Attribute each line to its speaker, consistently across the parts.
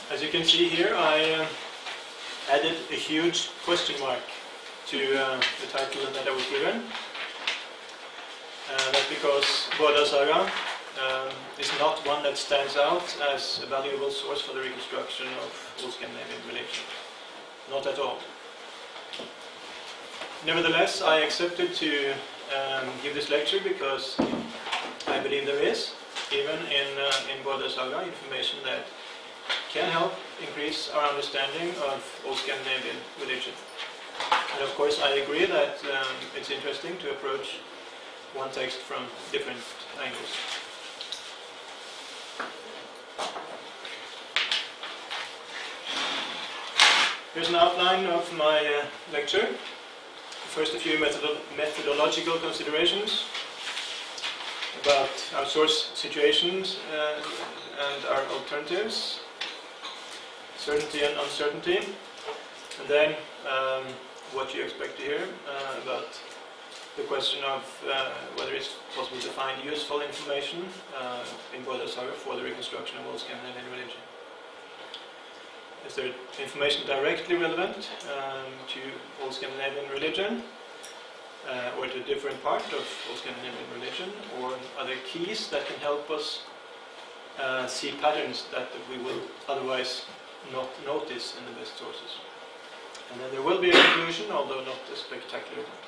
Speaker 1: As you can see here, I added a huge question mark to the title that I was given. That's because Bárðar saga is not one that stands out as a valuable source for the reconstruction of old Scandinavian religion. Not at all. Nevertheless, I accepted to give this lecture because I believe there is, even in Bárðar saga, information that can help increase our understanding of old Scandinavian religion. And of course I agree that it's interesting to approach one text from different angles. Here's an outline of my lecture. First, a few methodological considerations about our source situations and our alternatives, certainty and uncertainty, and then what you expect to hear about the question of whether it's possible to find useful information in Bárðar saga for the reconstruction of old Scandinavian religion. Is there information directly relevant to old Scandinavian religion or to a different part of old Scandinavian religion, or are there keys that can help us see patterns that we will otherwise not notice in the best sources? And then there will be a conclusion, although not a spectacular one.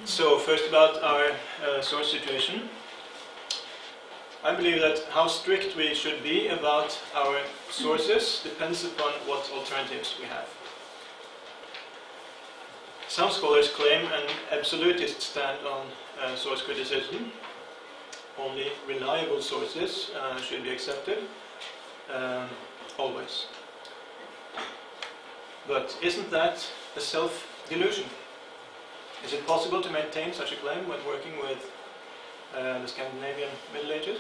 Speaker 1: So first about our source situation. I believe that how strict we should be about our sources depends upon what alternatives we have. Some scholars claim an absolutist stand on source criticism. Only reliable sources should be accepted, always. But isn't that a self-delusion? Is it possible to maintain such a claim when working with the Scandinavian Middle Ages?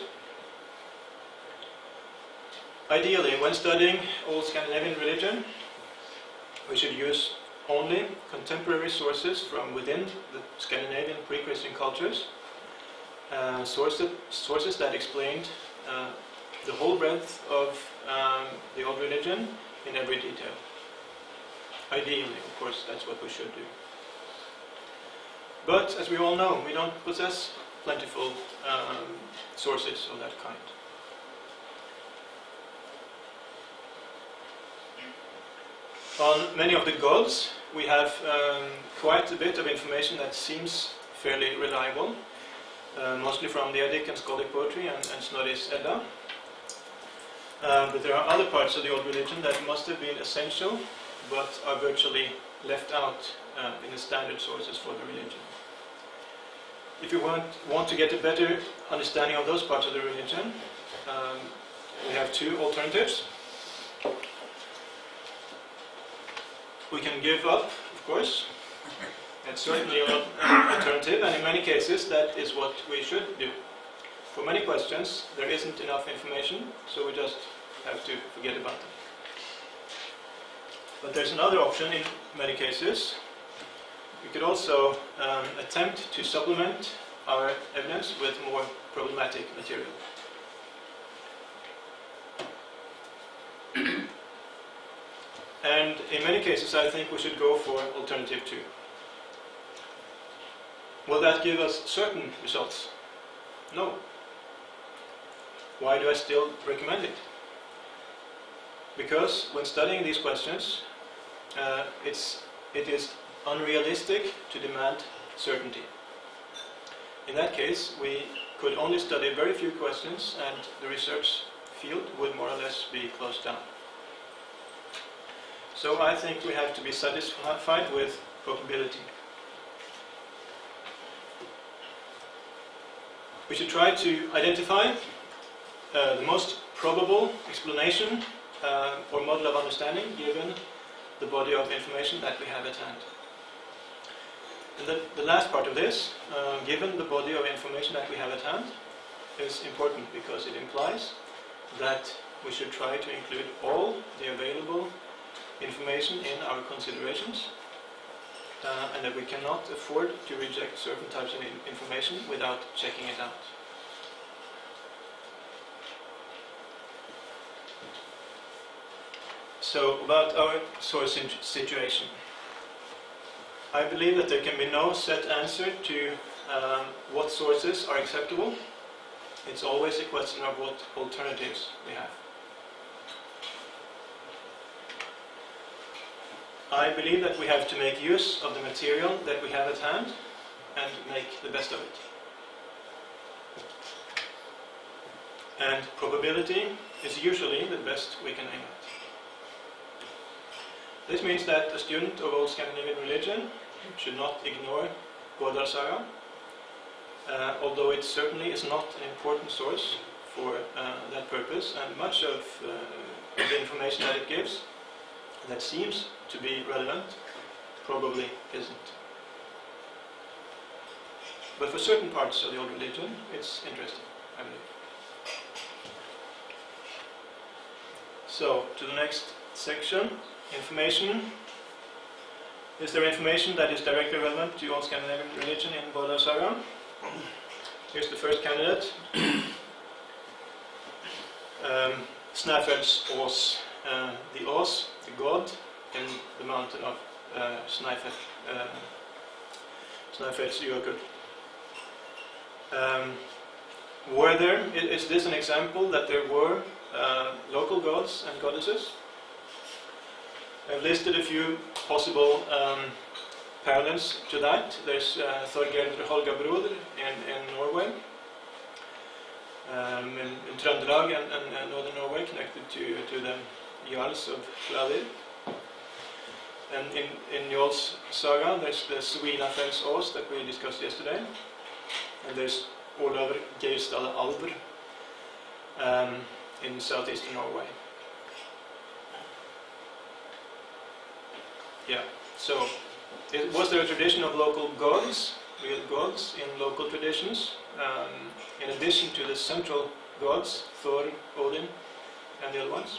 Speaker 1: Ideally, when studying old Scandinavian religion, we should use only contemporary sources from within the Scandinavian pre-Christian cultures, sources that explained the whole breadth of the old religion in every detail. Ideally, of course, that's what we should do. But, as we all know, we don't possess plentiful sources of that kind. On many of the gods, we have quite a bit of information that seems fairly reliable, mostly from the Eddic and Skaldic poetry and Snorri's Edda. But there are other parts of the old religion that must have been essential, but are virtually left out in the standard sources for the religion. If you want to get a better understanding of those parts of the religion, we have two alternatives. We can give up, of course. That's certainly an alternative, and in many cases that is what we should do. For many questions there isn't enough information, so we just have to forget about them. But there's another option in many cases. We could also attempt to supplement our evidence with more problematic material. And in many cases I think we should go for alternative 2. Will that give us certain results? No. Why do I still recommend it? Because when studying these questions, it is unrealistic to demand certainty. In that case, we could only study very few questions and the research field would more or less be closed down. So I think we have to be satisfied with probability. We should try to identify the most probable explanation or model of understanding given the body of information that we have at hand. And the last part of this, given the body of information that we have at hand, is important because it implies that we should try to include all the available information in our considerations and that we cannot afford to reject certain types of information without checking it out. So, about our source situation. I believe that there can be no set answer to what sources are acceptable. It's always a question of what alternatives we have. I believe that we have to make use of the material that we have at hand and make the best of it. And probability is usually the best we can aim at. This means that a student of old Scandinavian religion should not ignore Bárðar saga, although it certainly is not an important source for that purpose, and much of the information that it gives that seems to be relevant probably isn't. But for certain parts of the old religion, it's interesting, I believe. So, to the next section, information. Is there information that is directly relevant to old Scandinavian religion in Bárðar saga? Here's the first candidate. Snæfell's Ås, the Ås, the god in the mountain of Snæfell, Snæfellsjökull. Were there? Is this an example that there were local gods and goddesses? I've listed a few possible parallels to that. There's Thorgerðr in Norway, in Trøndelag and northern Norway, connected to the Jarls of Hlaðir. And in Njål's saga, there's the Svinafell's Ås that we discussed yesterday, and there's Olavur Geirstala Aldur in southeastern Norway. Yeah, so was there a tradition of local gods, real gods, in local traditions, in addition to the central gods, Thor, Odin, and the other ones?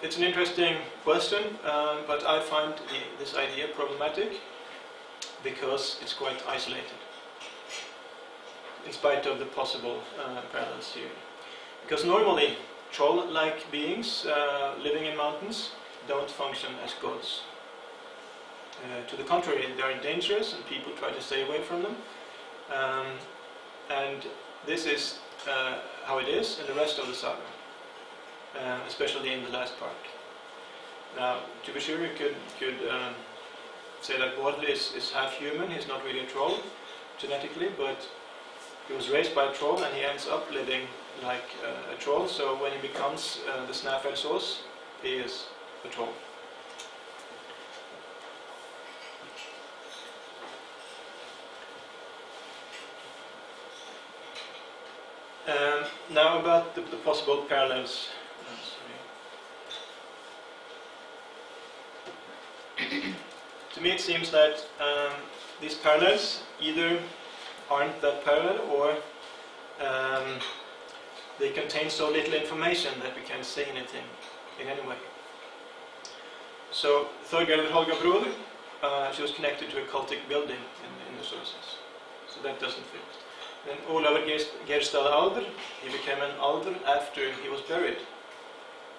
Speaker 1: It's an interesting question, but I find this idea problematic because it's quite isolated, in spite of the possible parallels here. Because normally, troll-like beings living in mountains don't function as gods. To the contrary, they are dangerous and people try to stay away from them. And this is how it is in the rest of the saga, especially in the last part. Now, to be sure, you could say that Bárðar is half human. He's not really a troll genetically, but he was raised by a troll and he ends up living like a troll. So when he becomes the Snæfell's Ås, he is a troll. Now about the possible parallels. To me it seems that these parallels either aren't that parallel or they contain so little information that we can't say anything in any way. So Thorgerðr, she was connected to a cultic building in the sources, so that doesn't fit. Then Olavur Geirstala Aldur, he became an Aldur after he was buried.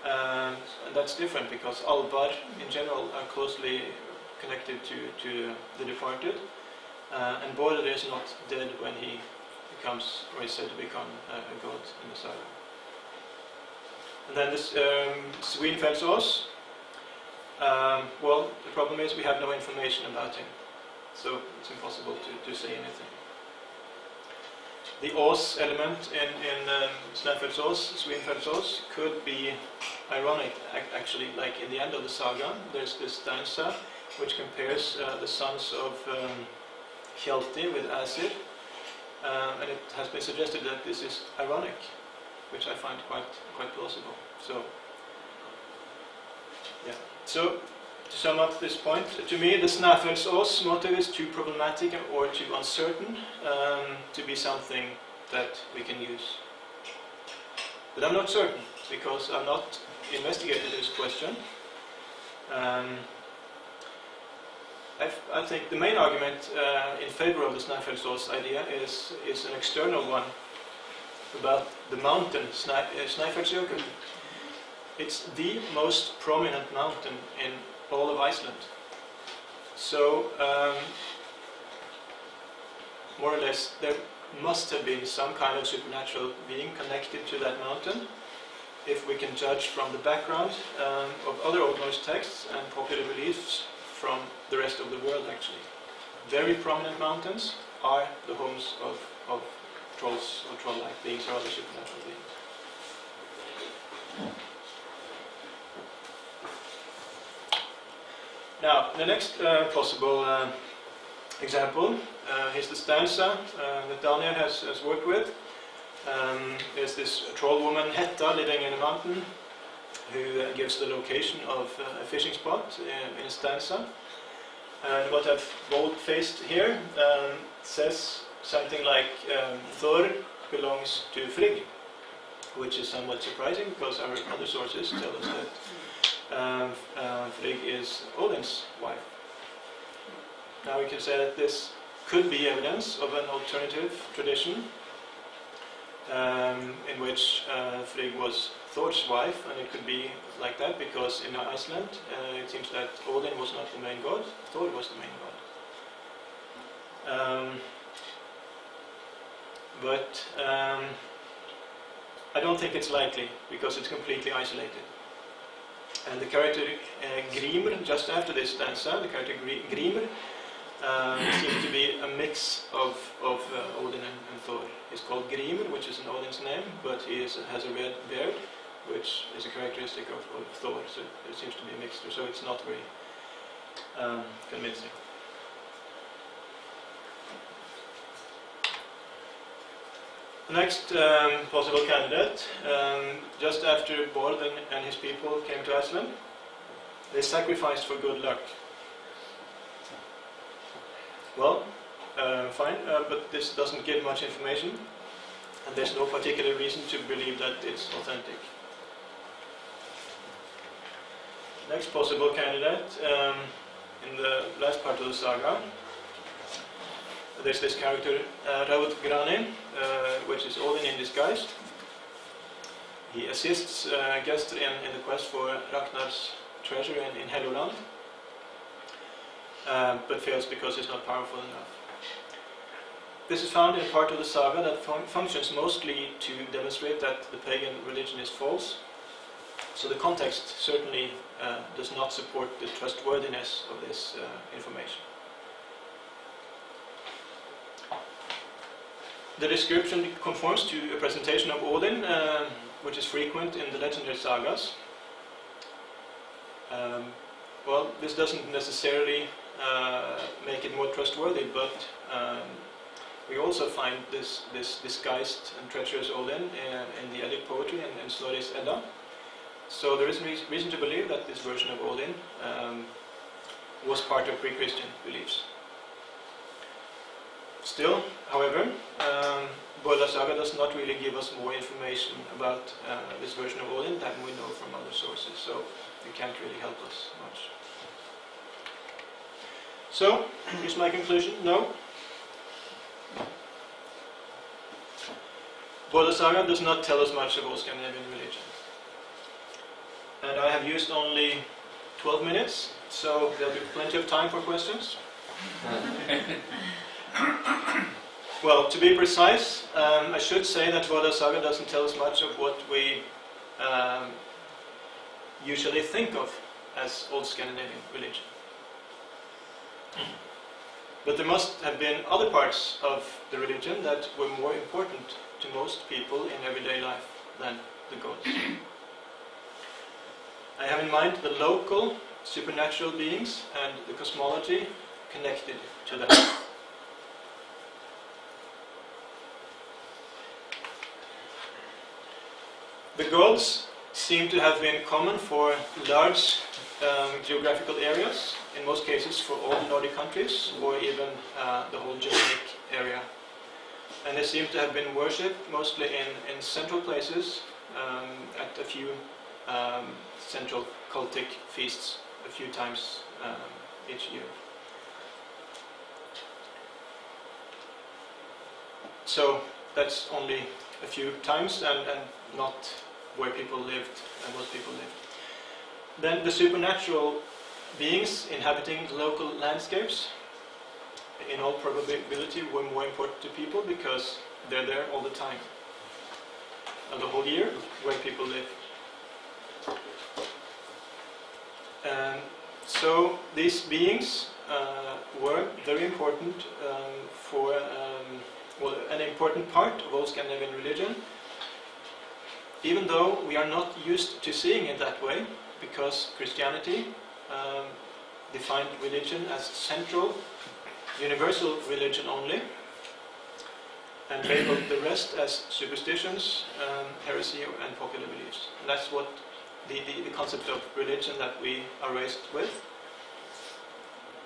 Speaker 1: And that's different because Alvar in general are closely connected to the departed. And Bárðar is not dead when he becomes, or is said to become a god in the saga. And then this Svinafell's Ås, well, the problem is we have no information about him, so it's impossible to say anything. The Ås element in Snæfell's Ås, Svinafell's Ås, could be ironic, actually. Like in the end of the saga, there's this stanza which compares the sons of Hjalti with Asir, and it has been suggested that this is ironic, which I find quite plausible. So, yeah. So, to sum up this point, to me the Snæfell's Ås motive is too problematic or too uncertain to be something that we can use. But I'm not certain, because I've not investigated this question. I think the main argument in favor of the Snæfellsås idea is an external one about the mountain Snæfellsjökull. It's the most prominent mountain in all of Iceland. So, more or less, there must have been some kind of supernatural being connected to that mountain, if we can judge from the background of other Old Norse texts and popular beliefs from the rest of the world, actually. Very prominent mountains are the homes of trolls or troll-like beings or other supernatural beings. Now, the next possible example is the stanza that Daniel has worked with. There's this troll woman, Hetta, living in a mountain, who gives the location of a fishing spot in a stanza. And what I've bold-faced here says something like Thor belongs to Frigg, which is somewhat surprising because our other sources tell us that Frigg is Odin's wife. Now we can say that this could be evidence of an alternative tradition in which Frigg was Thor's wife, and it could be like that because in Iceland it seems that Odin was not the main god, Thor was the main god. But I don't think it's likely because it's completely isolated. And the character Grimr, just after this stanza, the character Grimr seems to be a mix of Odin and Thor. He's called Grimr, which is an Odin's name, but he has a red beard, which is a characteristic of Thor, so it seems to be a mixture, so it's not very convincing. The next possible candidate, just after Bárðar and his people came to Iceland, they sacrificed for good luck. Well, fine, but this doesn't give much information, and there's no particular reason to believe that it's authentic. Next possible candidate, in the last part of the saga, there's this character Raudgrani, which is Odin in disguise. He assists Gestr in the quest for Ragnar's treasure in Helluland, but fails because he's not powerful enough. This is found in a part of the saga that functions mostly to demonstrate that the pagan religion is false. So the context certainly does not support the trustworthiness of this information. The description conforms to a presentation of Odin, which is frequent in the legendary sagas. Well, this doesn't necessarily make it more trustworthy, but we also find this disguised and treacherous Odin in the Eddic poetry and in Snorri's Edda. So there is reason to believe that this version of Odin was part of pre-Christian beliefs. Still, however, Bárðar saga does not really give us more information about this version of Odin than we know from other sources, so it can't really help us much. So, here's my conclusion. No. Bárðar saga does not tell us much about Scandinavian religion. And I have used only 12 minutes, so there'll be plenty of time for questions. Well, to be precise, I should say that Bárðar saga doesn't tell us much of what we usually think of as Old Scandinavian religion. But there must have been other parts of the religion that were more important to most people in everyday life than the gods. I have in mind the local supernatural beings and the cosmology connected to them. The gods seem to have been common for large geographical areas, in most cases for all Nordic countries, or even the whole Germanic area. And they seem to have been worshipped mostly in central places, at a few central cultic feasts a few times each year. So that's only a few times and not where people lived and most people lived. Then the supernatural beings inhabiting the local landscapes, in all probability, were more important to people because they're there all the time, and the whole year where people live. So these beings were very important for well, an important part of all Scandinavian religion, even though we are not used to seeing it that way, because Christianity defined religion as central, universal religion only, and labeled the rest as superstitions, heresy, and popular beliefs. And that's what the concept of religion that we are raised with.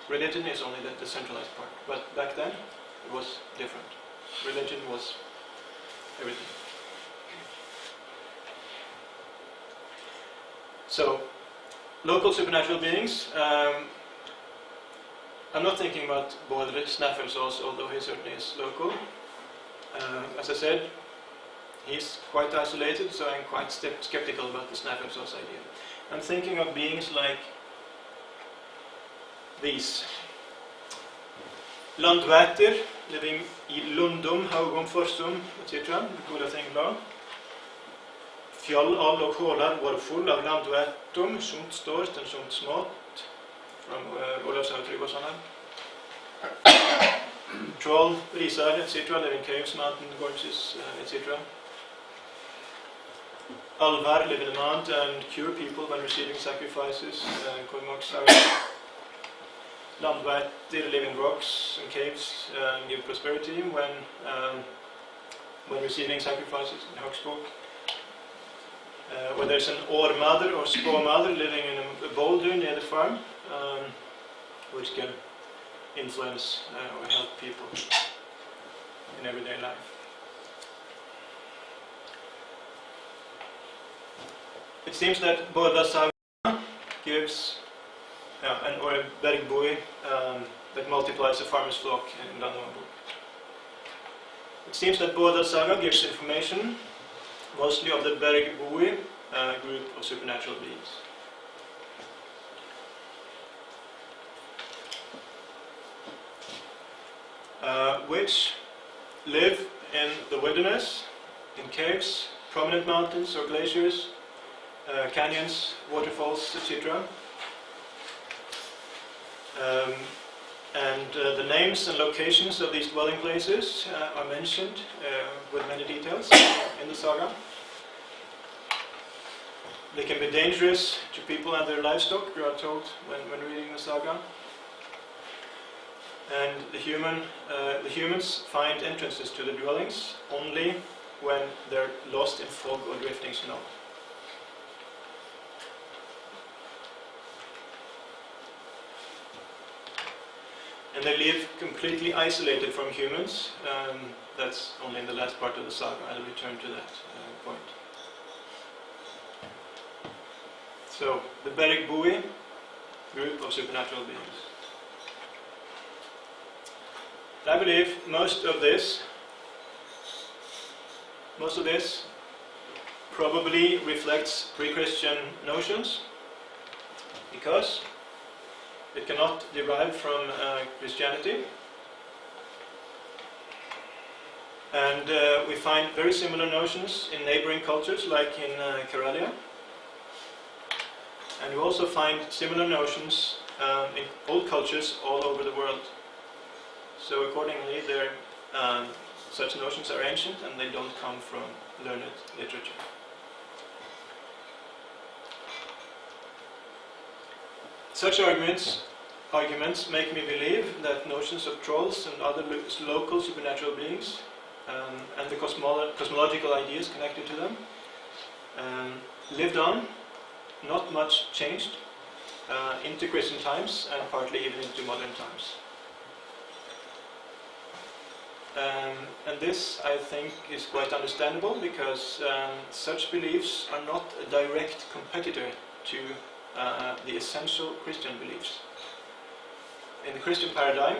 Speaker 1: Religion is only the centralized part, but back then it was different. Religion was everything. So, local supernatural beings. I'm not thinking about Bárðar Snæfellsás, although he certainly is local. As I said, he's quite isolated, so I'm quite skeptical about the Snæfellsás idea. I'm thinking of beings like these. Landvætter, living in Lundum, Haugum, Forsum, etc. Fjall, all og hålar var full av landvættum, sunt stort and sunt smått, from Olavshaug Tryggvason. Troll, risar, etc. live in caves, mountain gorges, etc. Alvar live in the mount and cure people when receiving sacrifices, Landvætter live in rocks and caves and give prosperity when receiving sacrifices in Högsbok. Where there's an årmother or spåmother living in a boulder near the farm, which can influence or help people in everyday life. It seems that Bárðar saga gives or a bergbui that multiplies a farmer's flock in Dannemora. It seems that Bárðar saga gives information mostly of the bergbui group of supernatural beings. Which live in the wilderness, in caves, prominent mountains or glaciers, canyons, waterfalls, etc. The names and locations of these dwelling places are mentioned with many details in the saga. They can be dangerous to people and their livestock, we are told when reading the saga. And the humans find entrances to the dwellings only when they're lost in fog or drifting snow. And they live completely isolated from humans. That's only in the last part of the saga. I'll return to that point. So, the bergbui group of supernatural beings. I believe most of this probably reflects pre-Christian notions, because it cannot derive from Christianity. And we find very similar notions in neighboring cultures, like in Karelia. And we also find similar notions in old cultures all over the world. So accordingly, such notions are ancient and they don't come from learned literature. Such arguments make me believe that notions of trolls and other local supernatural beings and the cosmological ideas connected to them lived on, not much changed, into Christian times and partly even into modern times. And this, I think, is quite understandable, because such beliefs are not a direct competitor to the essential Christian beliefs. In the Christian paradigm,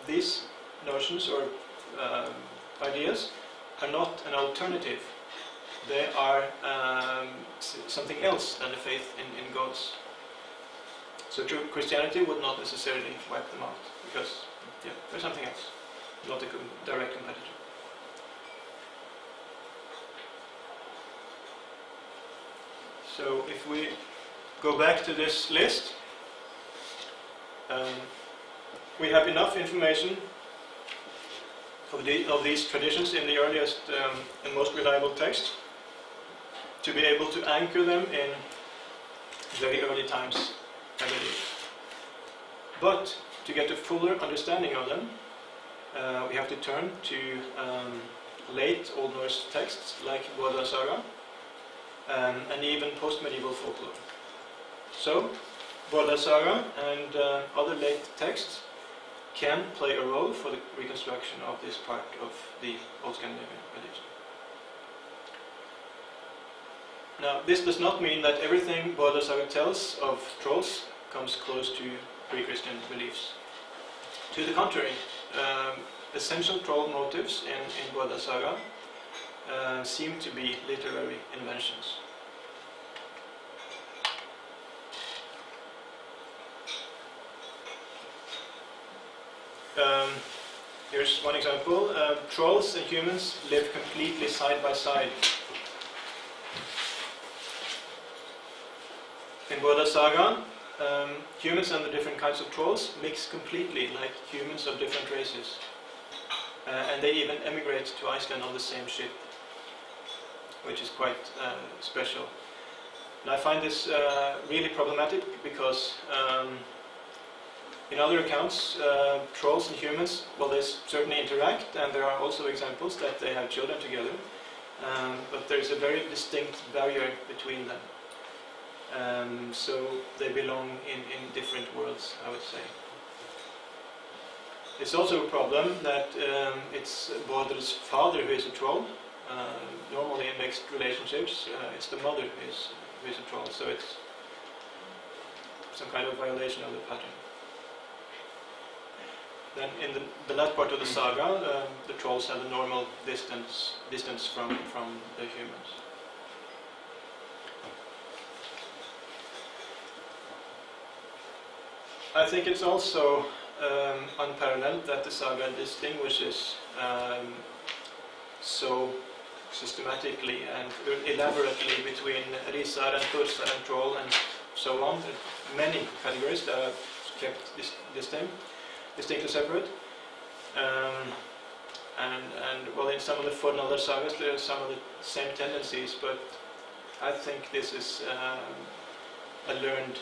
Speaker 1: these notions or ideas are not an alternative. They are something else than the faith in gods. So true Christianity would not necessarily wipe them out, because there's something else, not a direct competitor. So if we go back to this list, we have enough information of these traditions in the earliest and most reliable text to be able to anchor them in very early times, I believe. But to get a fuller understanding of them, we have to turn to late Old Norse texts like Bárðar saga and even post-medieval folklore. So, Bárðar saga and other late texts can play a role for the reconstruction of this part of the Old Scandinavian religion. Now, this does not mean that everything Bárðar saga tells of trolls comes close to pre-Christian beliefs. To the contrary, essential troll motives in Bárðar saga seem to be literary inventions. Here's one example. Trolls and humans live completely side by side. In Bárðar saga, humans and the different kinds of trolls mix completely, like humans of different races. And they even emigrate to Iceland on the same ship, which is quite special. And I find this really problematic because in other accounts, trolls and humans, well, they certainly interact, and there are also examples that they have children together, but there's a very distinct barrier between them. So they belong in different worlds, I would say. It's also a problem that it's Bárðar's father who is a troll. Normally in mixed relationships, it's the mother who is a troll, so it's some kind of violation of the pattern. Then in the last part of the saga, the trolls have a normal distance from the humans. I think it's also unparalleled that the saga distinguishes so systematically and elaborately between Risar and Thursar and Troll and so on. There are many categories that are kept distinctly separate. And well, in some of the Fornaldar sagas there are some of the same tendencies, but I think this is a learned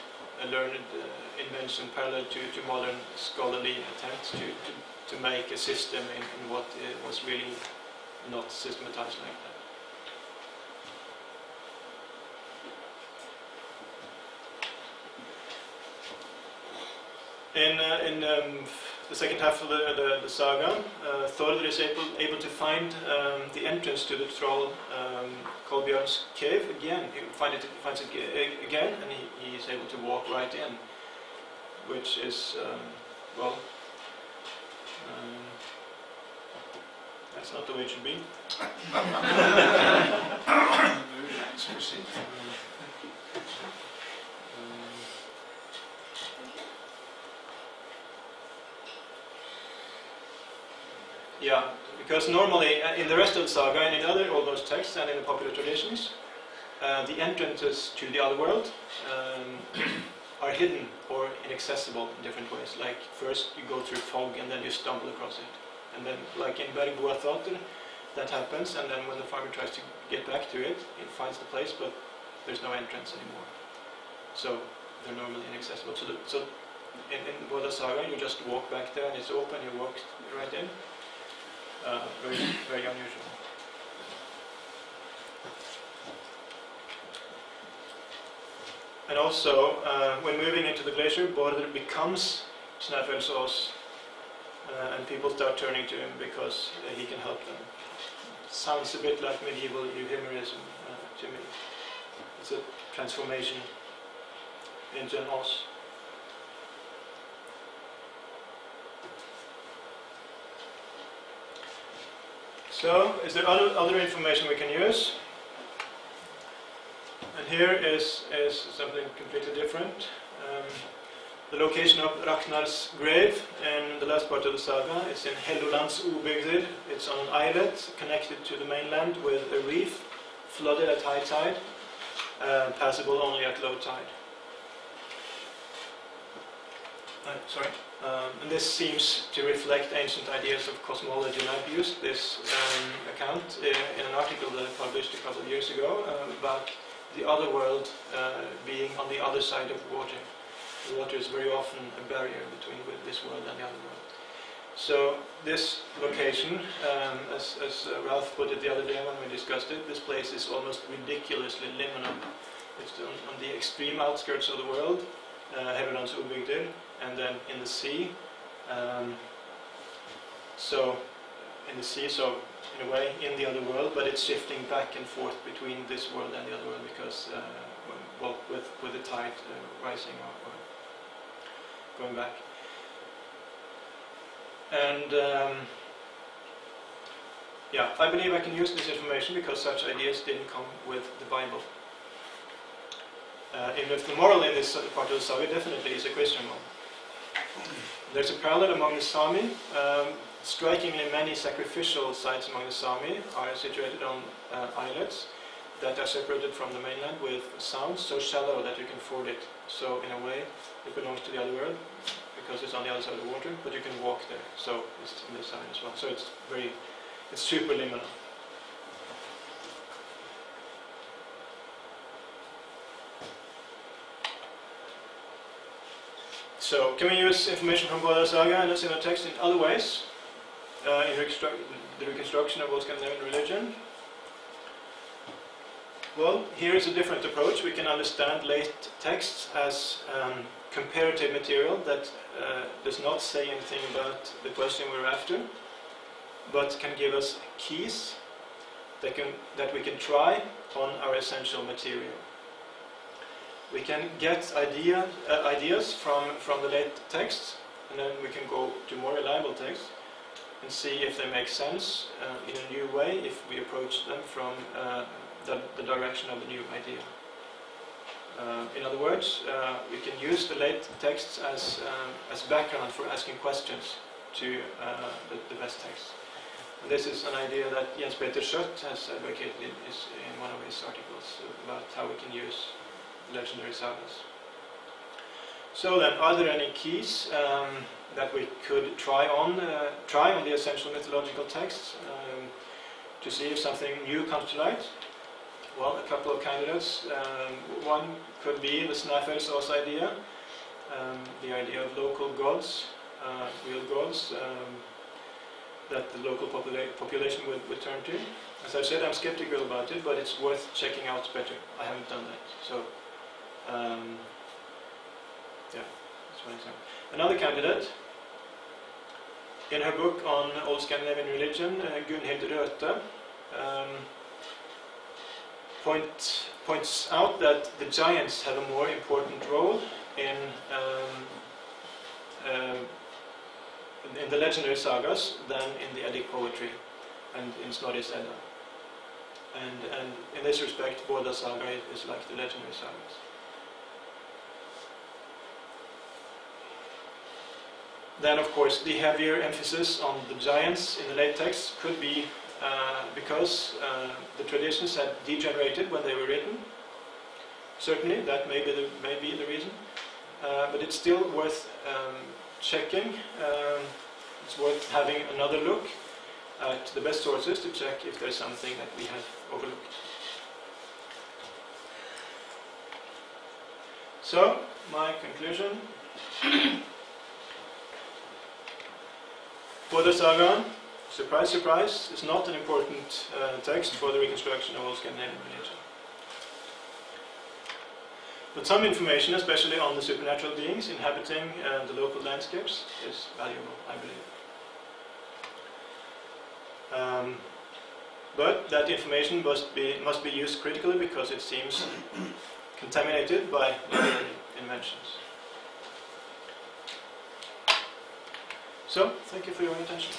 Speaker 1: invention parallel to modern scholarly attempts to make a system in what was really not systematized like that. In the second half of the saga, Thorður is able to find the entrance to the troll Kolbjörn's cave again. He finds it again, and he is able to walk right in, which is, well, that's not the way it should be. Yeah, because normally in the rest of the saga and in other Old Norse texts and in the popular traditions, the entrances to the other world are hidden or inaccessible in different ways. Like first you go through fog and then you stumble across it. And then like in Bergboaþáttur, that happens, and then when the farmer tries to get back to it, he finds the place, but there's no entrance anymore. So they're normally inaccessible. So in Bárðar saga you just walk back there and it's open, you walk right in. Very, very unusual. And also, when moving into the glacier, Bárðar becomes Snæfellsás, and people start turning to him because he can help them. Sounds a bit like medieval euhemerism to me. It's a transformation into an os. So, is there other information we can use? And here is something completely different. The location of Ragnar's grave in the last part of the saga. It's in Hellulands Ubygdir. It's on an islet connected to the mainland with a reef, flooded at high tide, passable only at low tide. And this seems to reflect ancient ideas of cosmology, and I've used this account in an article that I published a couple of years ago about the other world being on the other side of water. The water is very often a barrier between this world and the other world. So this location, as Ralph put it the other day when we discussed it, this place is almost ridiculously liminal. It's on the extreme outskirts of the world, Hellulands Ubygdir, and then in the sea. So in in a way in the other world, but it's shifting back and forth between this world and the other world because, well, with the tide rising or going back. And yeah, I believe I can use this information because such ideas didn't come with the Bible. Even if the moral in this part of the saga definitely is a Christian one. There's a parallel among the Sami. Strikingly many sacrificial sites among the Sami are situated on islets that are separated from the mainland with sounds so shallow that you can ford it. So in a way it belongs to the other world because it's on the other side of the water, but you can walk there. So it's on this side as well. So it's super liminal. So, can we use information from Bárðar saga and the text in other ways in the reconstruction of old Scandinavian religion? Well, here is a different approach. We can understand late texts as comparative material that does not say anything about the question we're after, but can give us keys that we can try on our essential material. We can get ideas from the late texts, and then we can go to more reliable texts and see if they make sense in a new way if we approach them from the direction of the new idea. In other words, we can use the late texts as background for asking questions to the best texts. And this is an idea that Jens Peter Schött has advocated in one of his articles about how we can use legendary sagas. So then, are there any keys that we could try on the essential mythological texts to see if something new comes to light? Well, a couple of candidates. One could be the Snæfellsås idea, the idea of local gods, real gods, that the local population would turn to. As I said, I'm skeptical about it, but it's worth checking out better. I haven't done that, so yeah, that's one example. Another candidate, in her book on Old Scandinavian religion, Gunhild Røthe points out that the giants have a more important role in the legendary sagas than in the Eddic poetry and in Snorri's Edda. And in this respect, Bárðar saga is like the legendary sagas. Then, of course, the heavier emphasis on the giants in the late texts could be because the traditions had degenerated when they were written. Certainly, that may be the reason. But it's still worth checking. It's worth having another look at the best sources to check if there's something that we have overlooked. So, my conclusion. Bárðar saga, surprise, surprise, is not an important text for the reconstruction of old Scandinavian religion. But some information, especially on the supernatural beings inhabiting the local landscapes, is valuable, I believe. But that information must be used critically because it seems contaminated by literary inventions. So, thank you for your attention.